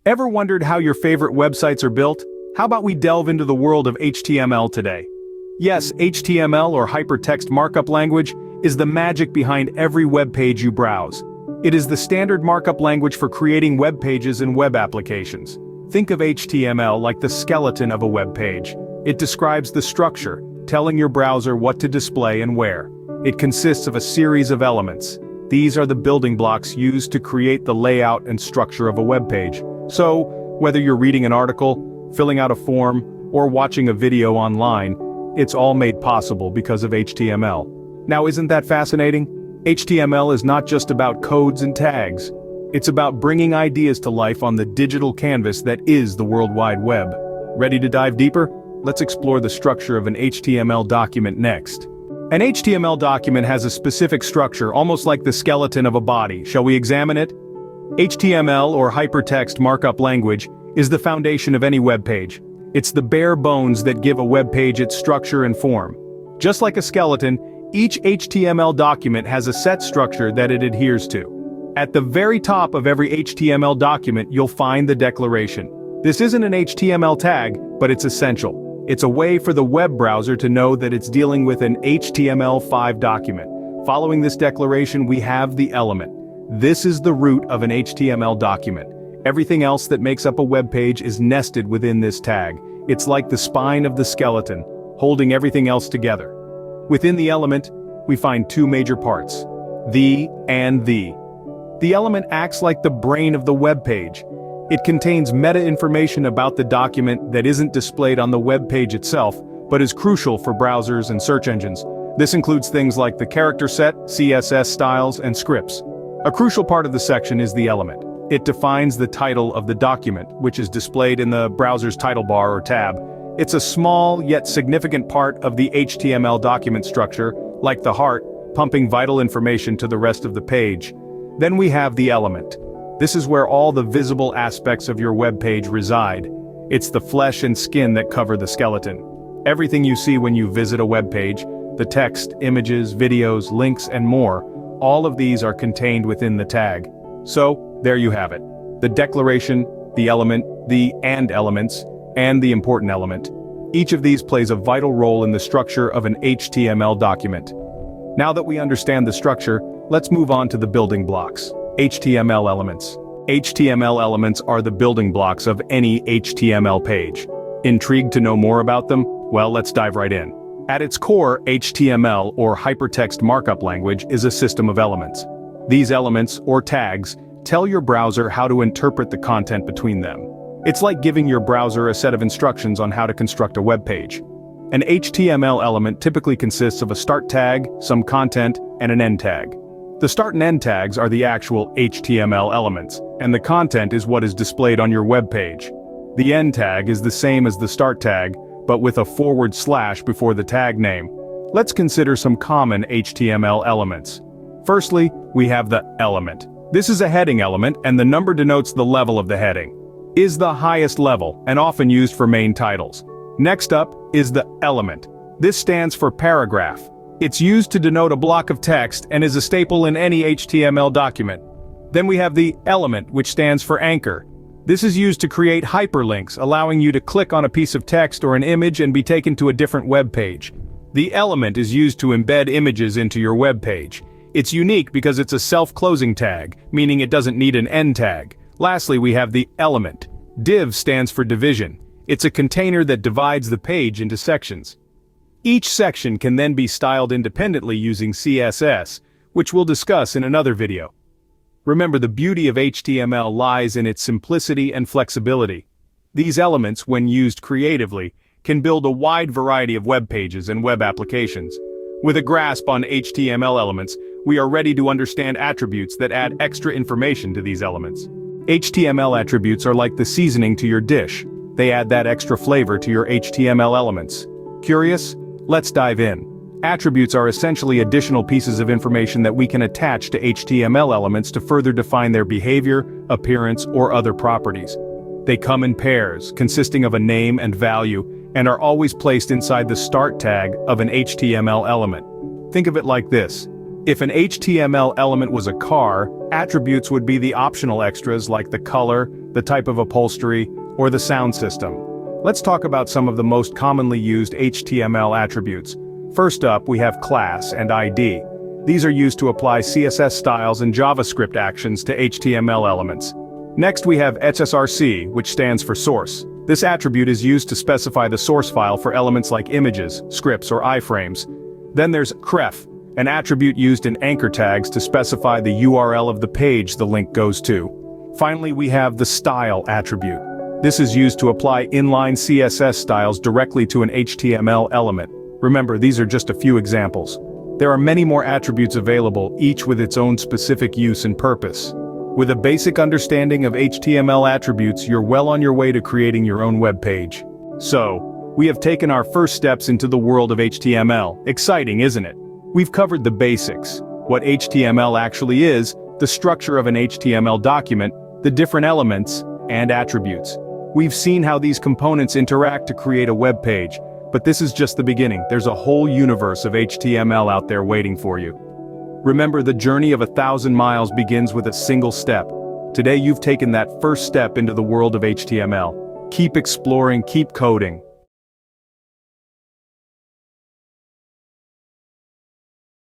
Ever wondered how your favorite websites are built? How about we delve into the world of HTML today? Yes, HTML or hypertext markup language is the magic behind every web page you browse. It is the standard markup language for creating web pages and web applications. Think of HTML like the skeleton of a web page. It describes the structure, telling your browser what to display and where. It consists of a series of elements. These are the building blocks used to create the layout and structure of a web page. So, whether you're reading an article, filling out a form, or watching a video online, it's all made possible because of HTML. Now, isn't that fascinating? HTML is not just about codes and tags. It's about bringing ideas to life on the digital canvas that is the World Wide Web. Ready to dive deeper? Let's explore the structure of an HTML document next. An HTML document has a specific structure, almost like the skeleton of a body. Shall we examine it? HTML, or hypertext markup language, is the foundation of any web page. It's the bare bones that give a web page its structure and form. Just like a skeleton, each HTML document has a set structure that it adheres to. At the very top of every HTML document, you'll find the declaration. This isn't an HTML tag, but it's essential. It's a way for the web browser to know that it's dealing with an HTML5 document. Following this declaration, we have the element. This is the root of an HTML document. Everything else that makes up a web page is nested within this tag. It's like the spine of the skeleton, holding everything else together. Within the element, we find two major parts: the and the. The element acts like the brain of the web page. It contains meta information about the document that isn't displayed on the web page itself, but is crucial for browsers and search engines. This includes things like the character set, CSS styles, and scripts. A crucial part of the section is the element. It defines the title of the document, which is displayed in the browser's title bar or tab. It's a small yet significant part of the HTML document structure, like the heart, pumping vital information to the rest of the page. Then we have the element. This is where all the visible aspects of your web page reside. It's the flesh and skin that cover the skeleton. Everything you see when you visit a web page, the text, images, videos, links, and more, all of these are contained within the tag. So, there you have it. The declaration, the element, the and elements, and the important element. Each of these plays a vital role in the structure of an HTML document. Now that we understand the structure, let's move on to the building blocks. HTML elements. HTML elements are the building blocks of any HTML page. Intrigued to know more about them? Well, let's dive right in. At its core, HTML, or hypertext markup language, is a system of elements. These elements, or tags, tell your browser how to interpret the content between them. It's like giving your browser a set of instructions on how to construct a web page. An HTML element typically consists of a start tag, some content, and an end tag. The start and end tags are the actual HTML elements, and the content is what is displayed on your web page. The end tag is the same as the start tag, but with a / before the tag name. Let's consider some common HTML elements. Firstly, we have the element. This is a heading element, and the number denotes the level of the heading. Is the highest level, and often used for main titles. Next up is the element. This stands for paragraph. It's used to denote a block of text and is a staple in any HTML document. Then we have the element, which stands for anchor. This is used to create hyperlinks, allowing you to click on a piece of text or an image and be taken to a different web page. The element is used to embed images into your web page. It's unique because it's a self-closing tag, meaning it doesn't need an end tag. Lastly, we have the element. Div stands for division. It's a container that divides the page into sections. Each section can then be styled independently using CSS, which we'll discuss in another video. Remember, the beauty of HTML lies in its simplicity and flexibility. These elements, when used creatively, can build a wide variety of web pages and web applications. With a grasp on HTML elements, we are ready to understand attributes that add extra information to these elements. HTML attributes are like the seasoning to your dish. They add that extra flavor to your HTML elements. Curious? Let's dive in. Attributes are essentially additional pieces of information that we can attach to HTML elements to further define their behavior, appearance, or other properties. They come in pairs, consisting of a name and value, and are always placed inside the start tag of an HTML element. Think of it like this. If an HTML element was a car, attributes would be the optional extras like the color, the type of upholstery, or the sound system. Let's talk about some of the most commonly used HTML attributes. First up, we have class and ID. These are used to apply CSS styles and JavaScript actions to HTML elements. Next we have SRC, which stands for source. This attribute is used to specify the source file for elements like images, scripts, or iframes. Then there's href, an attribute used in anchor tags to specify the URL of the page the link goes to. Finally, we have the style attribute. This is used to apply inline CSS styles directly to an HTML element. Remember, these are just a few examples. There are many more attributes available, each with its own specific use and purpose. With a basic understanding of HTML attributes, you're well on your way to creating your own web page. So, we have taken our first steps into the world of HTML. Exciting, isn't it? We've covered the basics, what HTML actually is, the structure of an HTML document, the different elements, and attributes. We've seen how these components interact to create a web page, but this is just the beginning. There's a whole universe of HTML out there waiting for you. Remember, the journey of 1,000 miles begins with a single step. Today you've taken that first step into the world of HTML. Keep exploring, keep coding.